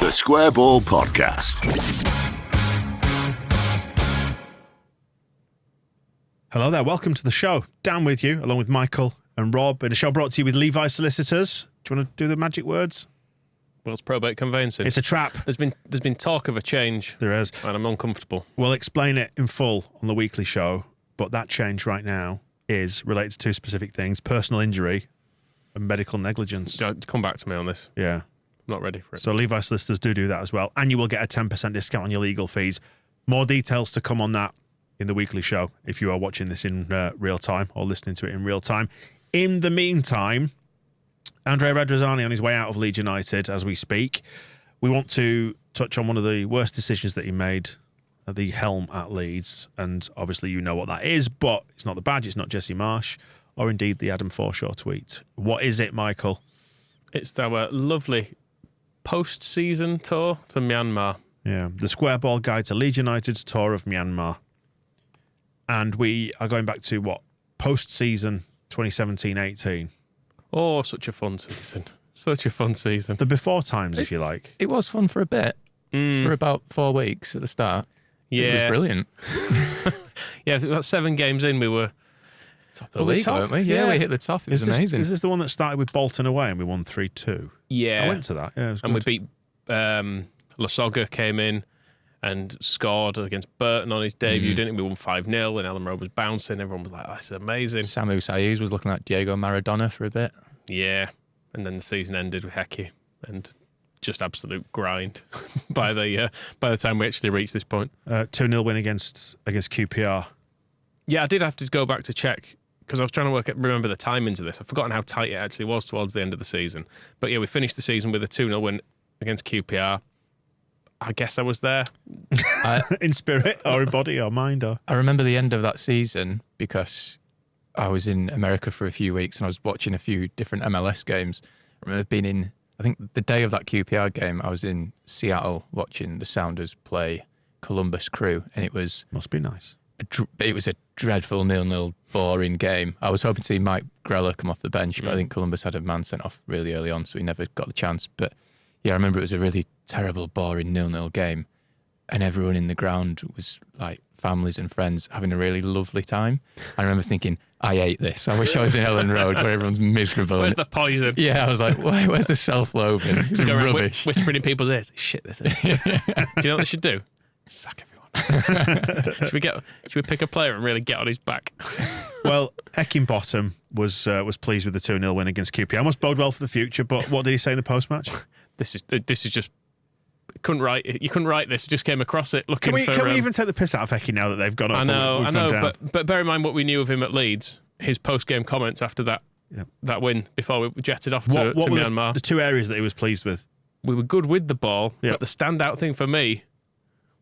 The Square Ball Podcast. Hello there, welcome to the show. Dan with you, along with Michael and Rob, in a show brought to you with Levi Solicitors. Do you want to do the magic words? Well, it's probate conveyancing. It's a trap. There's been talk of a change. There is. And I'm uncomfortable. We'll explain it in full on the weekly show, but that change right now is related to two specific things: personal injury and medical negligence. Come back to me on this. Yeah. I'm not ready for it. So Levi Solicitors do that as well, and you will get a 10% discount on your legal fees. More details to come on that in the weekly show if you are watching this in real time or listening to it in real time. In the meantime, Andrea Radrizzani on his way out of Leeds United as we speak. We want to touch on one of the worst decisions that he made at the helm at Leeds, and obviously you know what that is, but it's not the badge, it's not Jesse Marsh, or indeed the Adam Forshaw tweet. What is it, Michael? It's our lovely post-season tour to Myanmar. Yeah, the Square Ball Guide to Leeds United's tour of Myanmar. And we are going back to, what, post-season 2017-18. Oh, such a fun season. Such a fun season. The before times, if you like. It was fun for a bit, for about 4 weeks at the start. Yeah. It was brilliant. Yeah, about 7 games in, we were Top of the league, weren't we? Yeah, we hit the top. It was amazing. Is this the one that started with Bolton away and we won 3-2? Yeah. I went to that. Yeah, it was and good. we beat Lasoga came in and scored against Burton on his debut, didn't he? We won 5-0 and Ellen Road was bouncing. Everyone was like, oh, this is amazing. Samu Saiz was looking like Diego Maradona for a bit. Yeah. And then the season ended with Hecky and just absolute grind by the time we actually reached this point. 2-0 win against QPR. Yeah, I did have to go back to check because I was trying to remember the timings of this. I've forgotten how tight it actually was towards the end of the season. But yeah, we finished the season with a 2-0 win against QPR. I guess I was there. In spirit or in body or mind? Or I remember the end of that season because I was in America for a few weeks and I was watching a few different MLS games. I remember being in, I think the day of that QPR game, I was in Seattle watching the Sounders play Columbus Crew, and it was... Must be nice. It was a dreadful 0-0 boring game. I was hoping to see Mike Greller come off the bench, but I think Columbus had a man sent off really early on, so he never got the chance. But yeah, I remember it was a really terrible, boring 0-0 game, and everyone in the ground was like families and friends having a really lovely time. I remember thinking, I hate this. I wish I was in Ellen Road where everyone's miserable. Where's the poison? Yeah, I was like, where's the self-loathing? It's Go around rubbish. whispering in people's ears. Shit, this is. Do you know what they should do? Sack everyone. Should we pick a player and really get on his back? Well, Heckingbottom was pleased with the 2-0 win against QPR. Must bode well for the future, but what did he say in the post-match? This is just... You couldn't write this. Just came across it looking for... Can we even take the piss out of Hecky now that they've gone up? I know, but bear in mind what we knew of him at Leeds. His post-game comments after that win before we jetted off to Myanmar. The two areas that he was pleased with? We were good with the ball, but the standout thing for me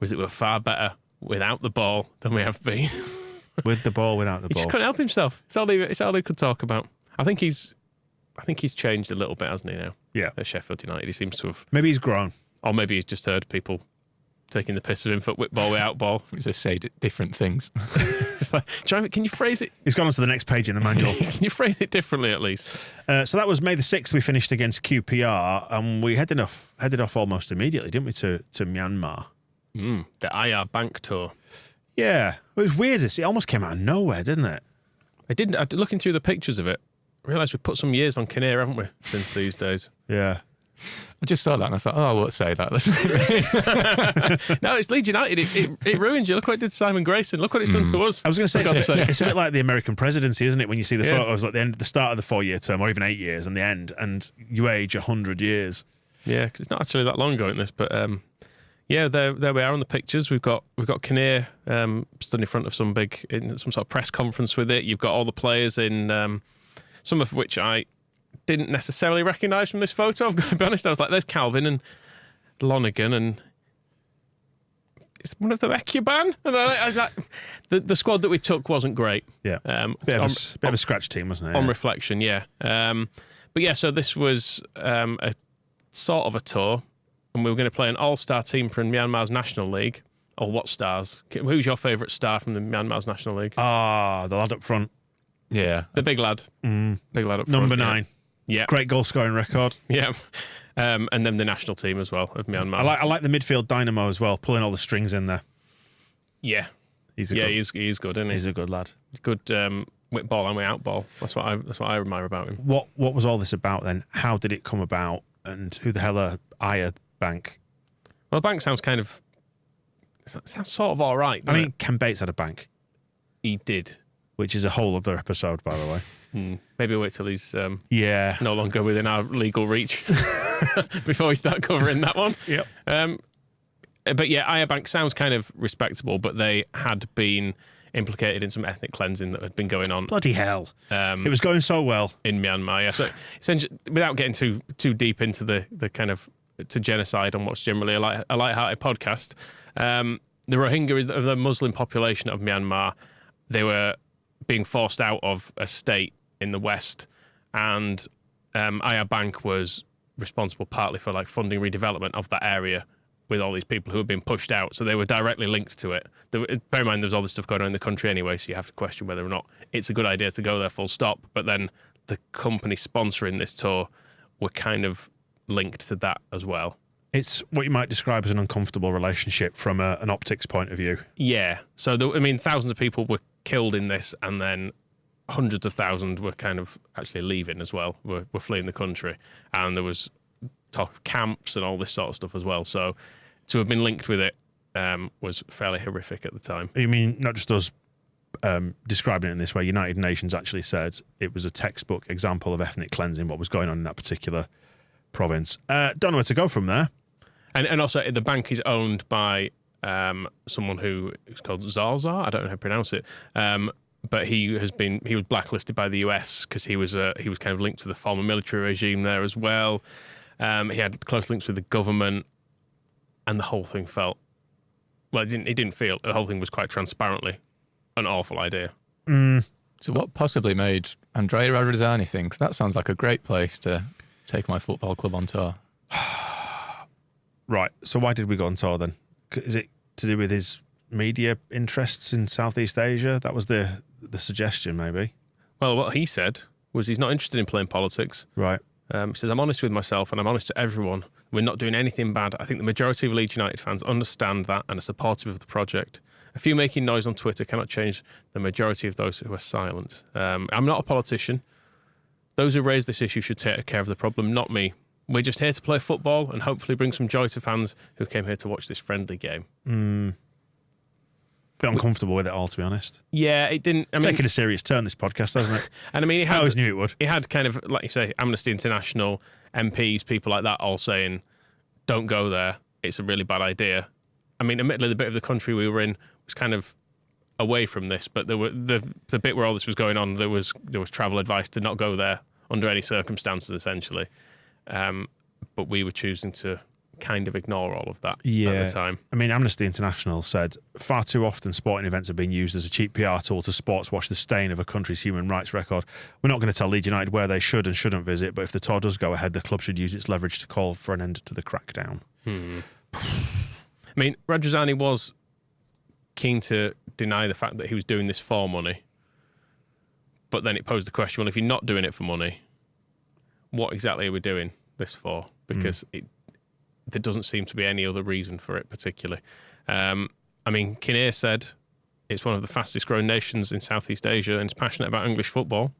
was that we were far better without the ball than we have been. With the ball, without the He ball. just couldn't help himself. It's all he could talk about. I think he's changed a little bit, hasn't he, now? Yeah. At Sheffield United, he seems to have... Maybe he's grown. Or maybe he's just heard people taking the piss of him for whip ball, without ball. He just say different things. Just like, can you phrase it? He's gone on to the next page in the manual. Can you phrase it differently, at least? So that was May the 6th we finished against QPR, and we headed off almost immediately, didn't we, to Myanmar? The IR Bank Tour. Yeah. It was weird. It almost came out of nowhere, didn't it? I didn't. Looking through the pictures of it, I realised we've put some years on Kinnear, haven't we, since these days? Yeah. I just saw that and I thought, I won't say that. No, it's Leeds United. It ruins you. Look what it did to Simon Grayson. Look what it's done to us. I was going to say, it's a bit like the American presidency, isn't it? When you see the photos at the start of the 4-year term, or even 8 years, and the end, and you age 100 years. Yeah, because it's not actually that long ago in this, but yeah, there we are on the pictures. We've got Kinnear stood in front of some sort of press conference with it. You've got all the players in, some of which I didn't necessarily recognise from this photo. I've got to be honest. I was like, there's Calvin and Lonergan, and it's one of them Ekuban. And I was like, the squad that we took wasn't great. Yeah, bit of a scratch team, wasn't it? On reflection, yeah. But yeah, so this was a sort of a tour, and we were going to play an all-star team from Myanmar's National League. Or what stars? Who's your favourite star from the Myanmar's National League? The lad up front. Yeah. The big lad. Big lad up front. Number 9. Yeah. Great goal scoring record. Yeah. And then the national team as well of Myanmar. I like the midfield dynamo as well, pulling all the strings in there. Yeah. He's good, isn't he? He's a good lad. Good with ball and with out ball. That's what I admire about him. What was all this about then? How did it come about? And who the hell are Aya Bank? Well, bank sounds sort of all right. I mean, Ken Bates had a bank. He did. Which is a whole other episode, by the way. Maybe wait till he's no longer within our legal reach before we start covering that one. Yep. But yeah, Aya Bank sounds kind of respectable, but they had been implicated in some ethnic cleansing that had been going on. Bloody hell. It was going so well. In Myanmar, yeah. So essentially, without getting too deep into the kind of to genocide on what's generally a light-hearted podcast, the Rohingya, the Muslim population of Myanmar, they were being forced out of a state in the West, and Aya Bank was responsible partly for like funding redevelopment of that area with all these people who had been pushed out. So they were directly linked to it. Bear in mind, there's all this stuff going on in the country anyway, so you have to question whether or not it's a good idea to go there full stop. But then the company sponsoring this tour were kind of linked to that as well. It's what you might describe as an uncomfortable relationship from an optics point of view. Yeah. So, thousands of people were killed in this, and then hundreds of thousands were kind of actually leaving as well, were fleeing the country. And there was talk of camps and all this sort of stuff as well. So to have been linked with it was fairly horrific at the time. You mean not just us describing it in this way? United Nations actually said it was a textbook example of ethnic cleansing, what was going on in that particular province. Don't know where to go from there. And also the bank is owned by someone who is called Zaza. I don't know how to pronounce it. But he was blacklisted by the US because he was kind of linked to the former military regime there as well. He had close links with the government, and the whole thing the whole thing was quite transparently an awful idea. So what possibly made Andrea Radrizzani think that sounds like a great place to take my football club on tour? Right. So why did we go on tour then? Is it to do with his media interests in Southeast Asia? That was the suggestion, maybe. Well, what he said was he's not interested in playing politics. Right. He says, I'm honest with myself and I'm honest to everyone. We're not doing anything bad. I think the majority of Leeds United fans understand that and are supportive of the project. A few making noise on Twitter cannot change the majority of those who are silent. I'm not a politician. Those who raise this issue should take care of the problem, not me. We're just here to play football and hopefully bring some joy to fans who came here to watch this friendly game. Bit uncomfortable with it all, to be honest. Yeah, it didn't. It's taking a serious turn, this podcast, hasn't it? And I mean, I always knew it would. It had kind of, like you say, Amnesty International, MPs, people like that, all saying, "Don't go there. It's a really bad idea." I mean, admittedly, the bit of the country we were in was kind of away from this, but there were the bit where all this was going on, there was travel advice to not go there under any circumstances, essentially. But we were choosing to kind of ignore all of that at the time. I mean, Amnesty International said far too often sporting events are being used as a cheap PR tool to sports wash the stain of a country's human rights record. We're not going to tell Leeds United where they should and shouldn't visit, but if the tour does go ahead, the club should use its leverage to call for an end to the crackdown. I mean, Radrizzani was keen to deny the fact that he was doing this for money, but then it posed the question, well, if you're not doing it for money, what exactly are we doing this for? Because there doesn't seem to be any other reason for it particularly. I mean, Kinnear said it's one of the fastest growing nations in Southeast Asia and is passionate about English football.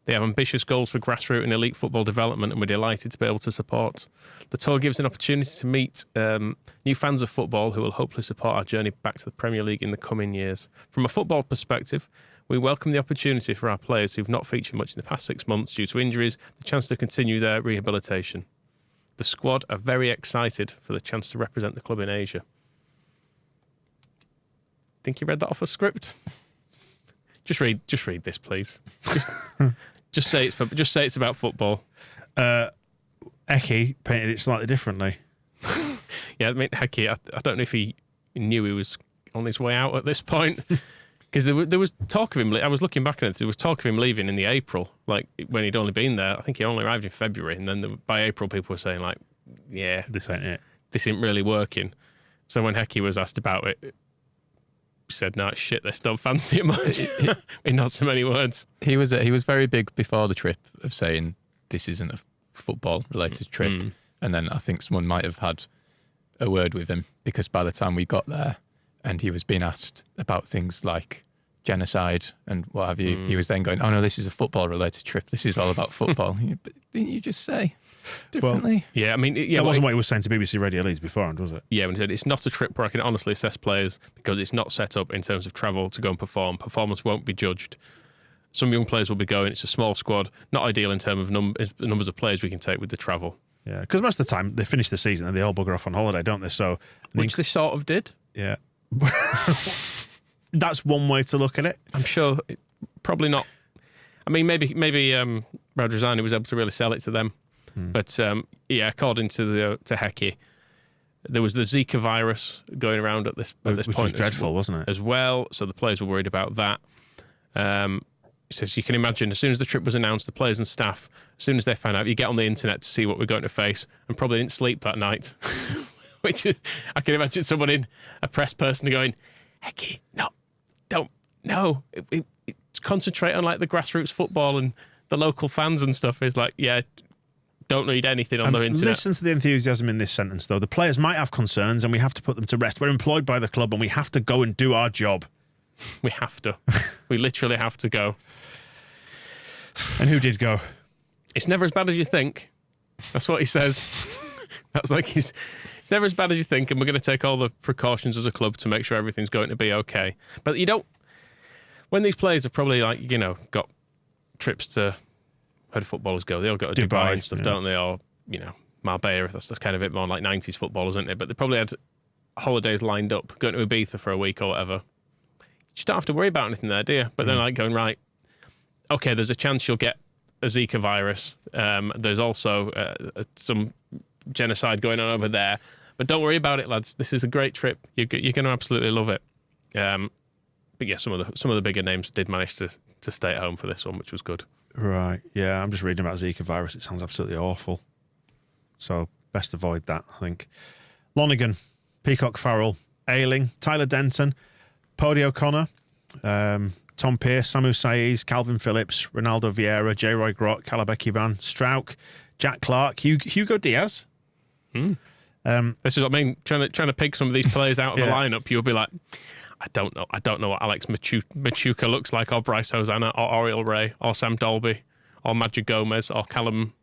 They have ambitious goals for grassroots and elite football development, and we're delighted to be able to support. The tour gives an opportunity to meet new fans of football who will hopefully support our journey back to the Premier League in the coming years. From a football perspective, we welcome the opportunity for our players who've not featured much in the past 6 months due to injuries, the chance to continue their rehabilitation. The squad are very excited for the chance to represent the club in Asia. Think you read that off a script? Just read this, please. Just say it's about football. Eki painted it slightly differently. Yeah, I mean, Eki, I don't know if he knew he was on his way out at this point. Because there was talk of him. I was looking back at it. There was talk of him leaving in the April, like when he'd only been there. I think he only arrived in February, and then by April, people were saying like, "Yeah, this ain't it. This isn't really working." So when Hecky was asked about it, he said, "No, it's shit. This don't fancy it much." In not so many words. He was very big before the trip of saying this isn't a football related trip. And then I think someone might have had a word with him, because by the time we got there and he was being asked about things like genocide and what have you, he was then going, oh no, this is a football related trip. This is all about football. But didn't you just say differently? Well, yeah, I mean... Yeah, that wasn't what he was saying to BBC Radio Leeds beforehand, was it? Yeah, when he said it's not a trip where I can honestly assess players because it's not set up in terms of travel to go and perform. Performance won't be judged. Some young players will be going. It's a small squad. Not ideal in terms of numbers of players we can take with the travel. Yeah, because most of the time they finish the season and they all bugger off on holiday, don't they? So, Which they sort of did. Yeah. That's one way to look at it. I'm sure probably not. I mean, maybe Radrizzani was able to really sell it to them. But yeah, according to Hecky, there was the Zika virus going around at this Which point. was dreadful, wasn't it? As well, so the players were worried about that. He says you can imagine, as soon as the trip was announced, the players and staff, as soon as they found out, you get on the internet to see what we're going to face, and probably didn't sleep that night. Which is, I can imagine someone in a press person going, Hecky, concentrate on like the grassroots football and the local fans and stuff. Is like, yeah, don't read anything on the internet. Listen to the enthusiasm in this sentence, though. The players might have concerns and we have to put them to rest. We're employed by the club and we have to go and do our job. We have to. We literally have to go. And who did go? It's never as bad as you think. That's what he says. That's like it's never as bad as you think, and we're going to take all the precautions as a club to make sure everything's going to be okay. But you don't... When these players have probably, like, you know, got trips to... Where do footballers go? They all go to Dubai and stuff, don't they? Or, you know, Marbella. That's kind of a bit more like 90s football, isn't it? But they probably had holidays lined up, going to Ibiza for a week or whatever. You just don't have to worry about anything there, do you? But then, like, going, right, okay, there's a chance you'll get a Zika virus. There's also some genocide going on over there. But don't worry about it, lads. This is a great trip. You're going to absolutely love it. But yeah, some of the bigger names did manage to stay at home for this one, which was good. Right, yeah, I'm just reading about Zika virus. It sounds absolutely awful. So best avoid that, I think. Lonergan, Peacock Farrell, Ayling, Tyler Denton, Pody O'Connor, Tom Pearce, Samu Saiz, Calvin Phillips, Ronaldo Vieira, J. Roy Grott, Calabek Ivan, Strauch, Jack Clark, Hugo Diaz. This is what I mean. Trying to pick some of these players out of the lineup, you'll be like, I don't know what Alex Machuca looks like, or Bryce Hosanna, or Oriel Ray, or Sam Dolby, or Magic Gomez, or Callum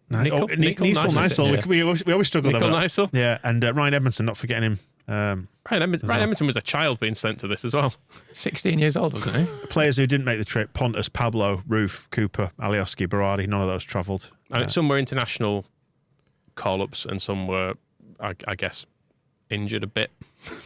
Nicol Nicol. Yeah. We always struggle with that. Nicol. Yeah, and Ryan Edmondson, not forgetting him. Ryan Edmondson was a child being sent to this as well. 16 years old, wasn't he? Players who didn't make the trip: Pontus, Pablo, Roof, Cooper, Alioski, Berardi. None of those travelled. Some were international call-ups, and some were, I guess, injured a bit.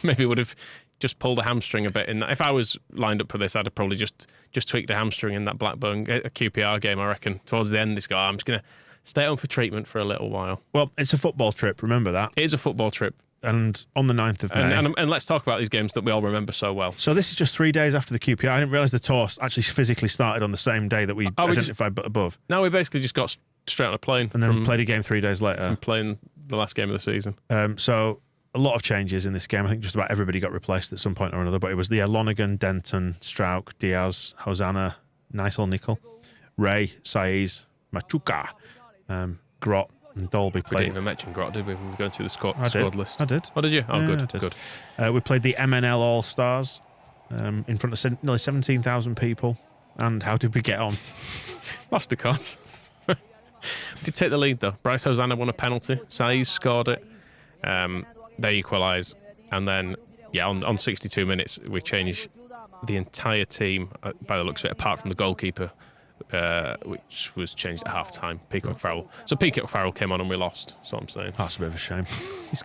Maybe would have just pulled a hamstring a bit. If I was lined up for this, I'd have probably just tweaked a hamstring in that Blackburn a QPR game. I reckon towards the end, I'm just going to stay home for treatment for a little while. Well, it's a football trip. Remember that. It is a football trip. And on the 9th of May. And let's talk about these games that we all remember so well. So this is just 3 days after the QPR. I didn't realise the tour actually physically started on the same day that we identified above. No, we basically just got straight on a plane. And then played a game 3 days later. From playing the last game of the season. So a lot of changes in this game. I think just about everybody got replaced at some point or another. But it was Lonergan, Denton, Strauch, Diaz, Hosanna, Nicol, Ray, Saiz, Machuca, Grott, and Dolby played. We didn't even mention Grott, did we? We were going through the squad list. I did. Oh, did you? Oh, yeah, good. We played the MNL AllStars in front of nearly 17,000 people. And how did we get on? Lost the course. We did take the lead, though. Bryce Hosanna won a penalty. Saiz scored it. They equalise. And then, on 62 minutes, we changed the entire team, by the looks of it, apart from the goalkeeper, which was changed at half-time, Peacock Farrell. So Peacock Farrell came on and we lost, that's what I'm saying. That's a bit of a shame. Just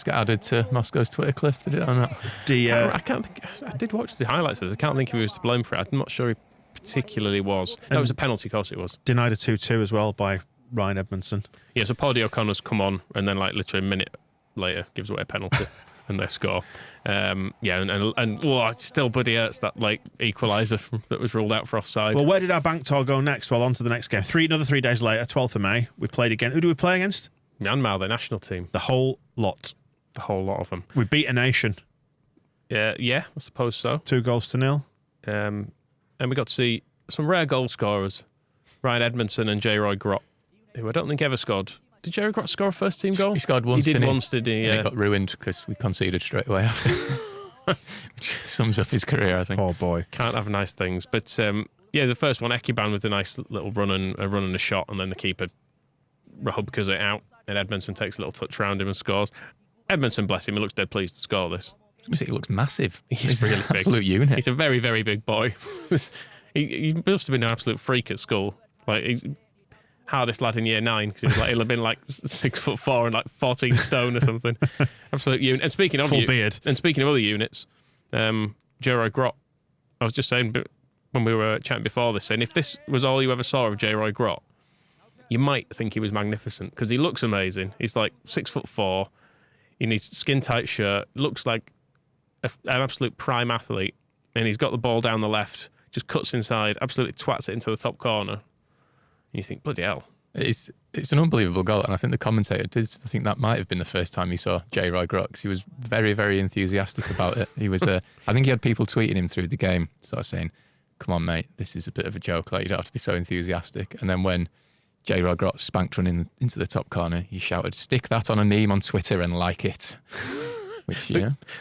get added to Moscow's Twitter cliff, did it or not? I can't think. I did watch the highlights of this. I can't think if he was to blame for it. I'm not sure he particularly was. That was a penalty, of course it was. Denied a 2-2 as well by Ryan Edmondson. Yeah, so Pody O'Connor's come on and then literally a minute later gives away a penalty. And they score. And it still bloody hurts that equaliser that was ruled out for offside. Well, where did our bank tour go next? Well, on to the next game. Another 3 days later, 12th of May, we played again. Who do we play against? Myanmar, the national team. The whole lot. The whole lot of them. We beat a nation. Yeah, I suppose so. 2-0. And we got to see some rare goal scorers, Ryan Edmondson and J. Roy Grott, who I don't think ever scored Did Jerry Grott score a first team goal? He scored once. He did didn't once, did he? And Yeah. it got ruined because we conceded straight away after. Which sums up his career, I think. Oh boy. Can't have nice things. But the first one, Ekiban with a nice little run and a shot, and then the keeper Hubkers it out, and Edmondson takes a little touch round him and scores. Edmondson, bless him, he looks dead pleased to score this. I was going to say, he looks massive. He's really an big. Absolute unit. He's a very, very big boy. he must have been an absolute freak at school. Like, he's hardest lad in year 9 because he'll have been like 6'4" and like 14 stone or something. Absolute unit. And speaking of Full beard. And speaking of other units, J-Roy Grott. I was just saying when we were chatting before this, saying if this was all you ever saw of J-Roy Grott, you might think he was magnificent because he looks amazing. He's like 6'4". He needs skin tight shirt. Looks like an absolute prime athlete, and he's got the ball down the left. Just cuts inside, absolutely twats it into the top corner. And you think, bloody hell. It's an unbelievable goal, and I think the commentator did. I think that might have been the first time he saw J-Roy Grott because he was very, very enthusiastic about it. He was, I think he had people tweeting him through the game, sort of saying, "Come on, mate, this is a bit of a joke. Like, you don't have to be so enthusiastic." And then when J-Roy Grott spanked running into the top corner, he shouted, "Stick that on a meme on Twitter and like it." Which,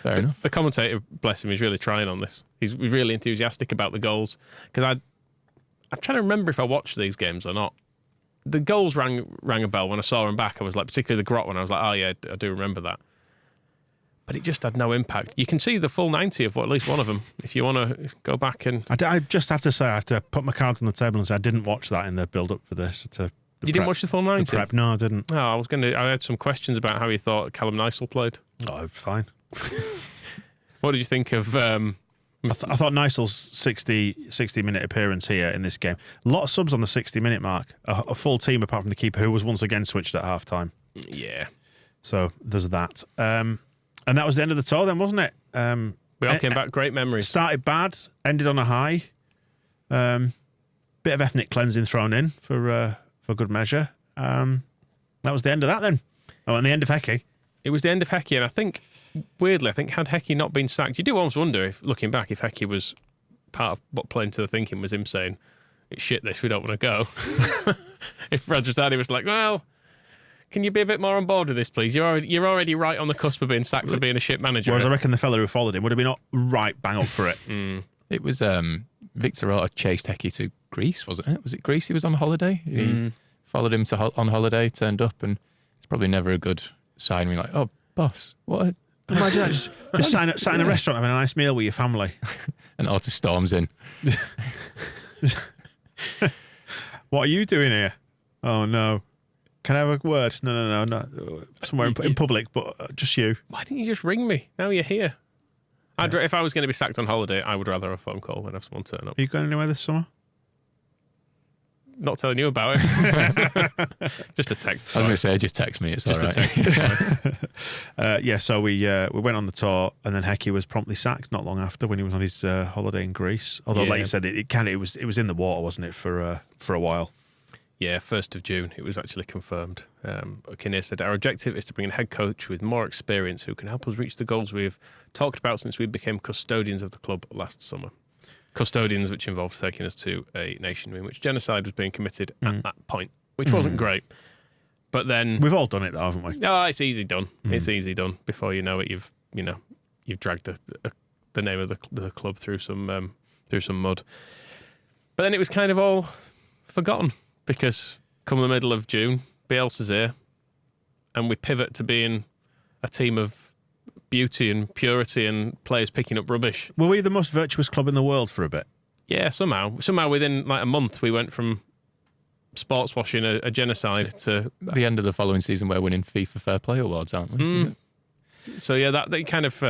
fair enough. The commentator, bless him, is really trying on this. He's really enthusiastic about the goals because I'm trying to remember if I watched these games or not. The goals rang a bell when I saw them back. I was like, particularly the Grott one, I was like, oh yeah, I do remember that. But it just had no impact. You can see the full 90 of at least one of them if you want to go back and... I just have to say, I have to put my cards on the table and say I didn't watch that in the build-up for this. You didn't watch the full 90? Prep. No, I didn't. No, I had some questions about how you thought Callum Nysel played. Oh, fine. What did you think of... I thought Nysel's 60-minute appearance here in this game. A lot of subs on the 60-minute mark. A full team apart from the keeper, who was once again switched at half-time. Yeah. So there's that. And that was the end of the tour then, wasn't it? We all came back. Great memories. Started bad, ended on a high. Bit of ethnic cleansing thrown in for good measure. That was the end of that then. Oh, and the end of Hecky. It was the end of Hecky, and I think, weirdly, had Hecky not been sacked, you do almost wonder, if looking back, if Hecky was part of what playing to the thinking was him saying, "It's shit this, we don't want to go." If Rajastani was like, well, can you be a bit more on board with this, please? You're already right on the cusp of being sacked for being a shit manager. Whereas I reckon the fella who followed him would have been right bang up for it. It was Victor Orta chased Hecky to Greece, wasn't it? Was it Greece he was on holiday? He followed him on holiday, turned up, and it's probably never a good sign when you're like, "Oh, boss, what?" Imagine that, just sat in a restaurant having a nice meal with your family. And Orta storms in. What are you doing here? Oh, no. Can I have a word? No. Somewhere in public, but just you. Why didn't you just ring me? Now you're here. If I was going to be sacked on holiday, I would rather have a phone call than have someone turn up. Are you going anywhere this summer? Not telling you about it. Just a text. I was going to say, just text me. It's just all right. So we went on the tour, and then Hecky was promptly sacked not long after when he was on his holiday in Greece. Although, like you said, it was in the water, wasn't it, for a while? Yeah, 1st of June, it was actually confirmed. Kinnear said, "Our objective is to bring in a head coach with more experience who can help us reach the goals we've talked about since we became custodians of the club last summer." Custodians, which involves taking us to a nation in which genocide was being committed at that point, which wasn't great. But then we've all done it, though, haven't we? Oh, it's easy done. It's easy done. Before you know it, you've dragged the name of the club through some mud. But then it was kind of all forgotten because come the middle of June, Bielsa's here, and we pivot to being a team of beauty and purity and players picking up rubbish. Were we the most virtuous club in the world for a bit? Yeah, somehow within like a month we went from sports washing a genocide to the end of the following season we're winning FIFA Fair Play awards, aren't we? So yeah, that kind of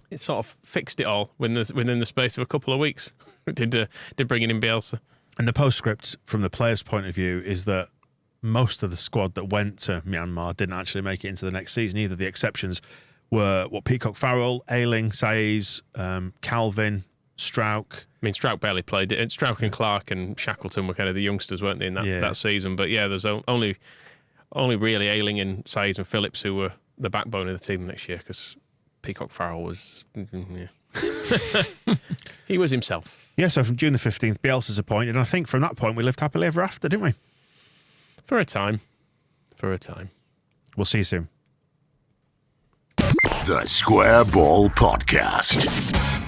it sort of fixed it all within the space of a couple of weeks. did bringing in Bielsa. And the postscript from the players' point of view is that most of the squad that went to Myanmar didn't actually make it into the next season either. The exceptions were Peacock Farrell, Ayling, Saiz, Calvin, Strauch. I mean, Strauch barely played it. Strauch and Clark and Shackleton were kind of the youngsters, weren't they, in that season? But yeah, there's only really Ayling and Saiz and Phillips who were the backbone of the team next year because Peacock Farrell was... he was himself. Yeah, so from June the 15th, Bielsa's appointed, and I think from that point we lived happily ever after, didn't we? For a time. for a time. We'll see you soon. The Square Ball Podcast.